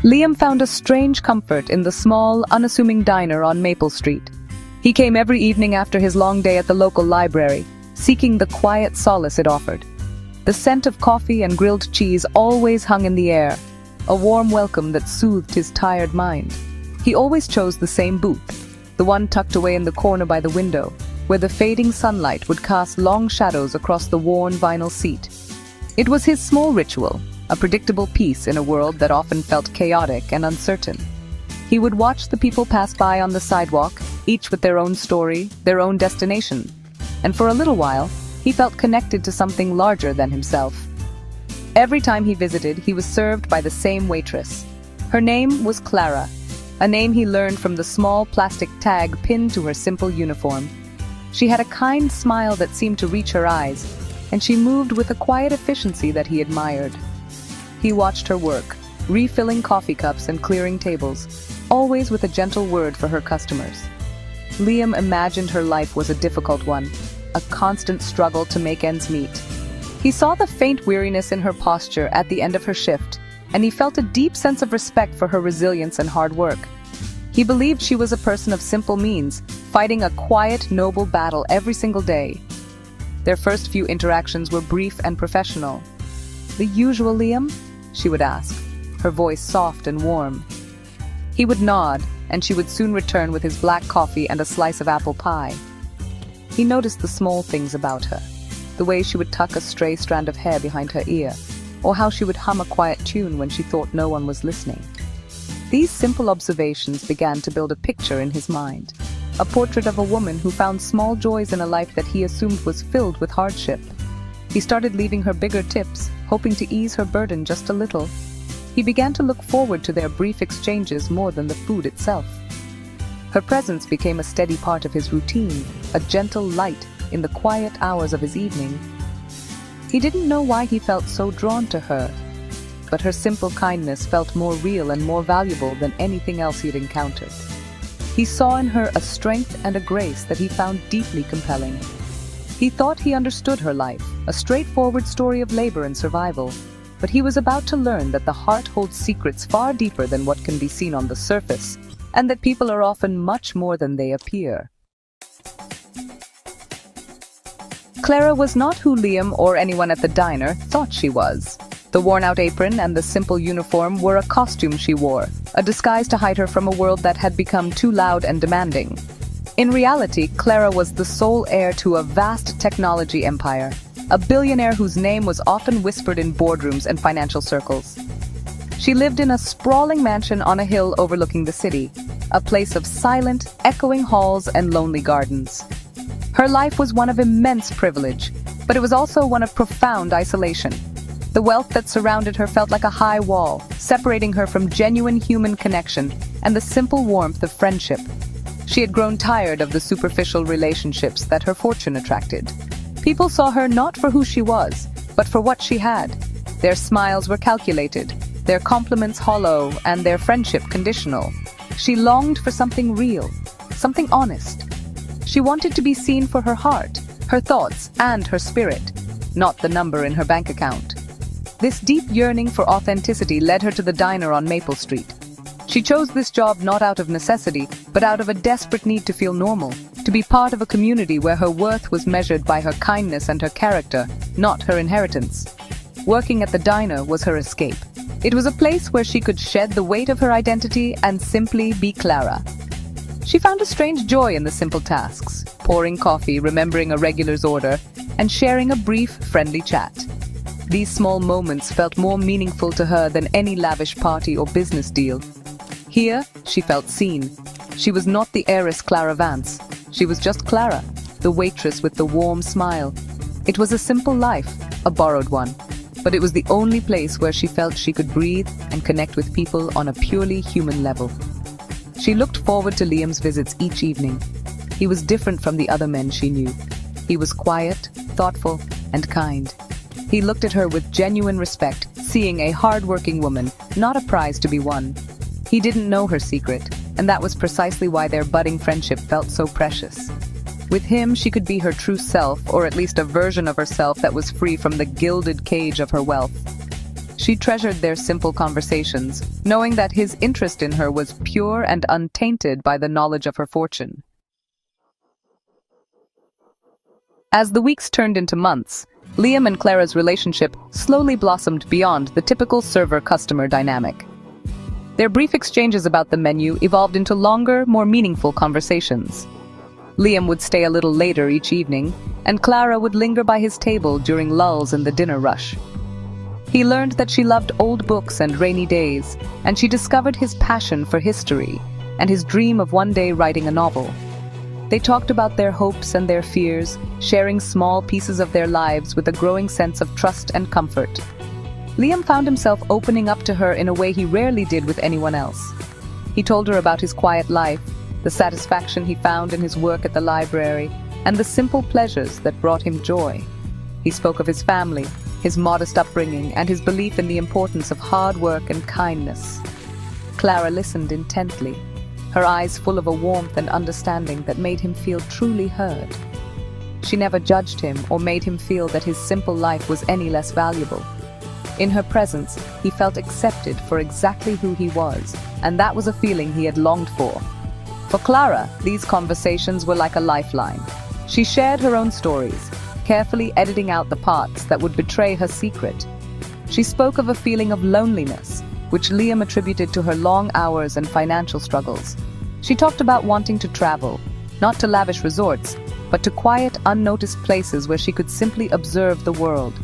Liam found a strange comfort in the small, unassuming diner on Maple Street. He came every evening after his long day at the local library, seeking the quiet solace it offered. The scent of coffee and grilled cheese always hung in the air, a warm welcome that soothed his tired mind. He always chose the same booth, the one tucked away in the corner by the window, where the fading sunlight would cast long shadows across the worn vinyl seat. It was his small ritual, a predictable peace in a world that often felt chaotic and uncertain. He would watch the people pass by on the sidewalk, each with their own story, their own destination. And for a little while, he felt connected to something larger than himself. Every time he visited, he was served by the same waitress. Her name was Clara, a name he learned from the small plastic tag pinned to her simple uniform. She had a kind smile that seemed to reach her eyes, and she moved with a quiet efficiency that he admired. He watched her work, refilling coffee cups and clearing tables, always with a gentle word for her customers. Liam imagined her life was a difficult one, a constant struggle to make ends meet. He saw the faint weariness in her posture at the end of her shift, and he felt a deep sense of respect for her resilience and hard work. He believed she was a person of simple means, fighting a quiet, noble battle every single day. Their first few interactions were brief and professional. "The usual, Liam?" she would ask, her voice soft and warm. He would nod, and she would soon return with his black coffee and a slice of apple pie. He noticed the small things about her, the way she would tuck a stray strand of hair behind her ear, or how she would hum a quiet tune when she thought no one was listening. These simple observations began to build a picture in his mind, a portrait of a woman who found small joys in a life that he assumed was filled with hardship. He started leaving her bigger tips, hoping to ease her burden just a little. He began to look forward to their brief exchanges more than the food itself. Her presence became a steady part of his routine, a gentle light in the quiet hours of his evening. He didn't know why he felt so drawn to her, but her simple kindness felt more real and more valuable than anything else he had encountered. He saw in her a strength and a grace that he found deeply compelling. He thought he understood her life, a straightforward story of labor and survival, but he was about to learn that the heart holds secrets far deeper than what can be seen on the surface, and that people are often much more than they appear. Clara was not who Liam or anyone at the diner thought she was. The worn-out apron and the simple uniform were a costume she wore, a disguise to hide her from a world that had become too loud and demanding. In reality, Clara was the sole heir to a vast technology empire, a billionaire whose name was often whispered in boardrooms and financial circles. She lived in a sprawling mansion on a hill overlooking the city, a place of silent, echoing halls and lonely gardens. Her life was one of immense privilege, but it was also one of profound isolation. The wealth that surrounded her felt like a high wall, separating her from genuine human connection and the simple warmth of friendship. She had grown tired of the superficial relationships that her fortune attracted. People saw her not for who she was, but for what she had. Their smiles were calculated, their compliments hollow, and their friendship conditional. She longed for something real, something honest. She wanted to be seen for her heart, her thoughts, and her spirit, not the number in her bank account. This deep yearning for authenticity led her to the diner on Maple Street. She chose this job not out of necessity, but out of a desperate need to feel normal, to be part of a community where her worth was measured by her kindness and her character, not her inheritance. Working at the diner was her escape. It was a place where she could shed the weight of her identity and simply be Clara. She found a strange joy in the simple tasks, pouring coffee, remembering a regular's order, and sharing a brief, friendly chat. These small moments felt more meaningful to her than any lavish party or business deal. Here, she felt seen. She was not the heiress Clara Vance. She was just Clara, the waitress with the warm smile. It was a simple life, a borrowed one, but it was the only place where she felt she could breathe and connect with people on a purely human level. She looked forward to Liam's visits each evening. He was different from the other men she knew. He was quiet, thoughtful, and kind. He looked at her with genuine respect, seeing a hard-working woman, not a prize to be won. He didn't know her secret, and that was precisely why their budding friendship felt so precious. With him, she could be her true self, or at least a version of herself that was free from the gilded cage of her wealth. She treasured their simple conversations, knowing that his interest in her was pure and untainted by the knowledge of her fortune. As the weeks turned into months, Liam and Clara's relationship slowly blossomed beyond the typical server-customer dynamic. Their brief exchanges about the menu evolved into longer, more meaningful conversations. Liam would stay a little later each evening, and Clara would linger by his table during lulls in the dinner rush. He learned that she loved old books and rainy days, and she discovered his passion for history and his dream of one day writing a novel. They talked about their hopes and their fears, sharing small pieces of their lives with a growing sense of trust and comfort. Liam found himself opening up to her in a way he rarely did with anyone else. He told her about his quiet life, the satisfaction he found in his work at the library, and the simple pleasures that brought him joy. He spoke of his family, his modest upbringing, and his belief in the importance of hard work and kindness. Clara listened intently, her eyes full of a warmth and understanding that made him feel truly heard. She never judged him or made him feel that his simple life was any less valuable. In her presence, he felt accepted for exactly who he was, and that was a feeling he had longed for. For Clara, these conversations were like a lifeline. She shared her own stories, carefully editing out the parts that would betray her secret. She spoke of a feeling of loneliness, which Liam attributed to her long hours and financial struggles. She talked about wanting to travel, not to lavish resorts, but to quiet, unnoticed places where she could simply observe the world.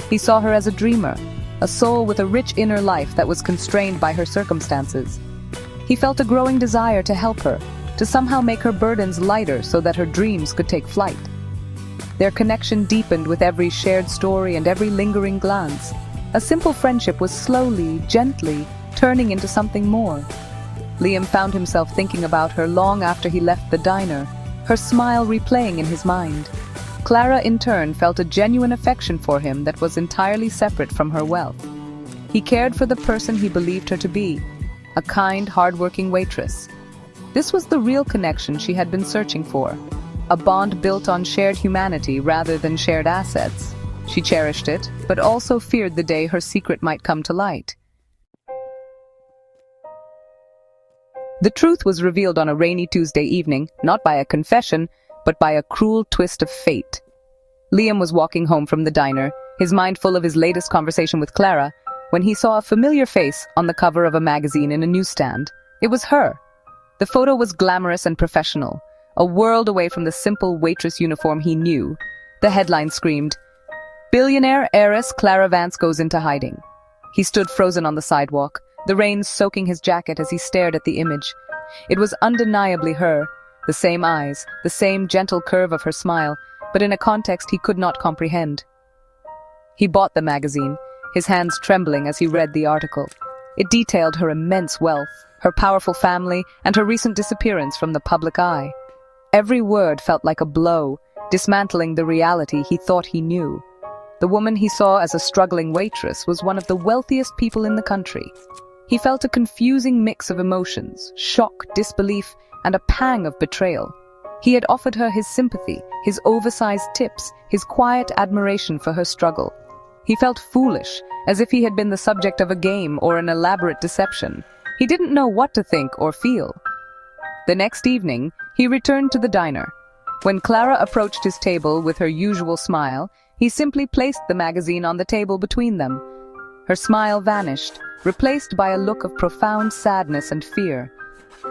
He saw her as a dreamer, a soul with a rich inner life that was constrained by her circumstances. He felt a growing desire to help her, to somehow make her burdens lighter so that her dreams could take flight. Their connection deepened with every shared story and every lingering glance. A simple friendship was slowly, gently, turning into something more. Liam found himself thinking about her long after he left the diner, her smile replaying in his mind. Clara, in turn, felt a genuine affection for him that was entirely separate from her wealth. He cared for the person he believed her to be, a kind, hard-working waitress. This was the real connection she had been searching for, a bond built on shared humanity rather than shared assets. She cherished it, but also feared the day her secret might come to light. The truth was revealed on a rainy Tuesday evening, not by a confession, but by a cruel twist of fate. Liam was walking home from the diner, his mind full of his latest conversation with Clara, when he saw a familiar face on the cover of a magazine in a newsstand. It was her. The photo was glamorous and professional, a world away from the simple waitress uniform he knew. The headline screamed, "Billionaire heiress Clara Vance goes into hiding." He stood frozen on the sidewalk, the rain soaking his jacket as he stared at the image. It was undeniably her, the same eyes, the same gentle curve of her smile, but in a context he could not comprehend. He bought the magazine, his hands trembling as he read the article. It detailed her immense wealth, her powerful family, and her recent disappearance from the public eye. Every word felt like a blow, dismantling the reality he thought he knew. The woman he saw as a struggling waitress was one of the wealthiest people in the country. He felt a confusing mix of emotions, shock, disbelief, and a pang of betrayal. He had offered her his sympathy, his oversized tips, his quiet admiration for her struggle. He felt foolish, as if he had been the subject of a game or an elaborate deception. He didn't know what to think or feel. The next evening, he returned to the diner. When Clara approached his table with her usual smile, he simply placed the magazine on the table between them. Her smile vanished, replaced by a look of profound sadness and fear.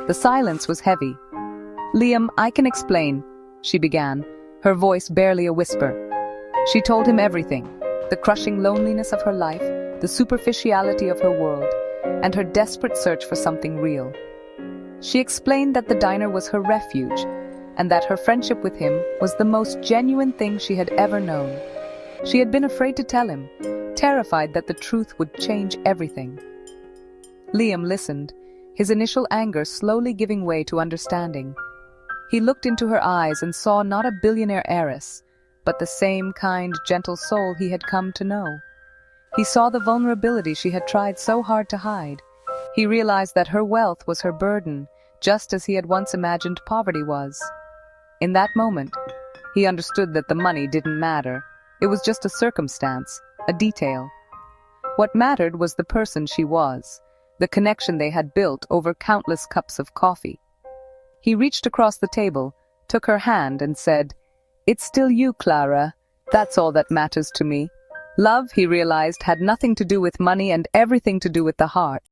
The silence was heavy. "Liam, I can explain," she began, her voice barely a whisper. She told him everything, the crushing loneliness of her life, the superficiality of her world, and her desperate search for something real. She explained that the diner was her refuge, and that her friendship with him was the most genuine thing she had ever known. She had been afraid to tell him, terrified that the truth would change everything. Liam listened, his initial anger slowly giving way to understanding. He looked into her eyes and saw not a billionaire heiress, but the same kind, gentle soul he had come to know. He saw the vulnerability she had tried so hard to hide. He realized that her wealth was her burden, just as he had once imagined poverty was. In that moment, he understood that the money didn't matter. It was just a circumstance, a detail. What mattered was the person she was, the connection they had built over countless cups of coffee. He reached across the table, took her hand and said, "It's still you, Clara. That's all that matters to me." Love, he realized, had nothing to do with money and everything to do with the heart.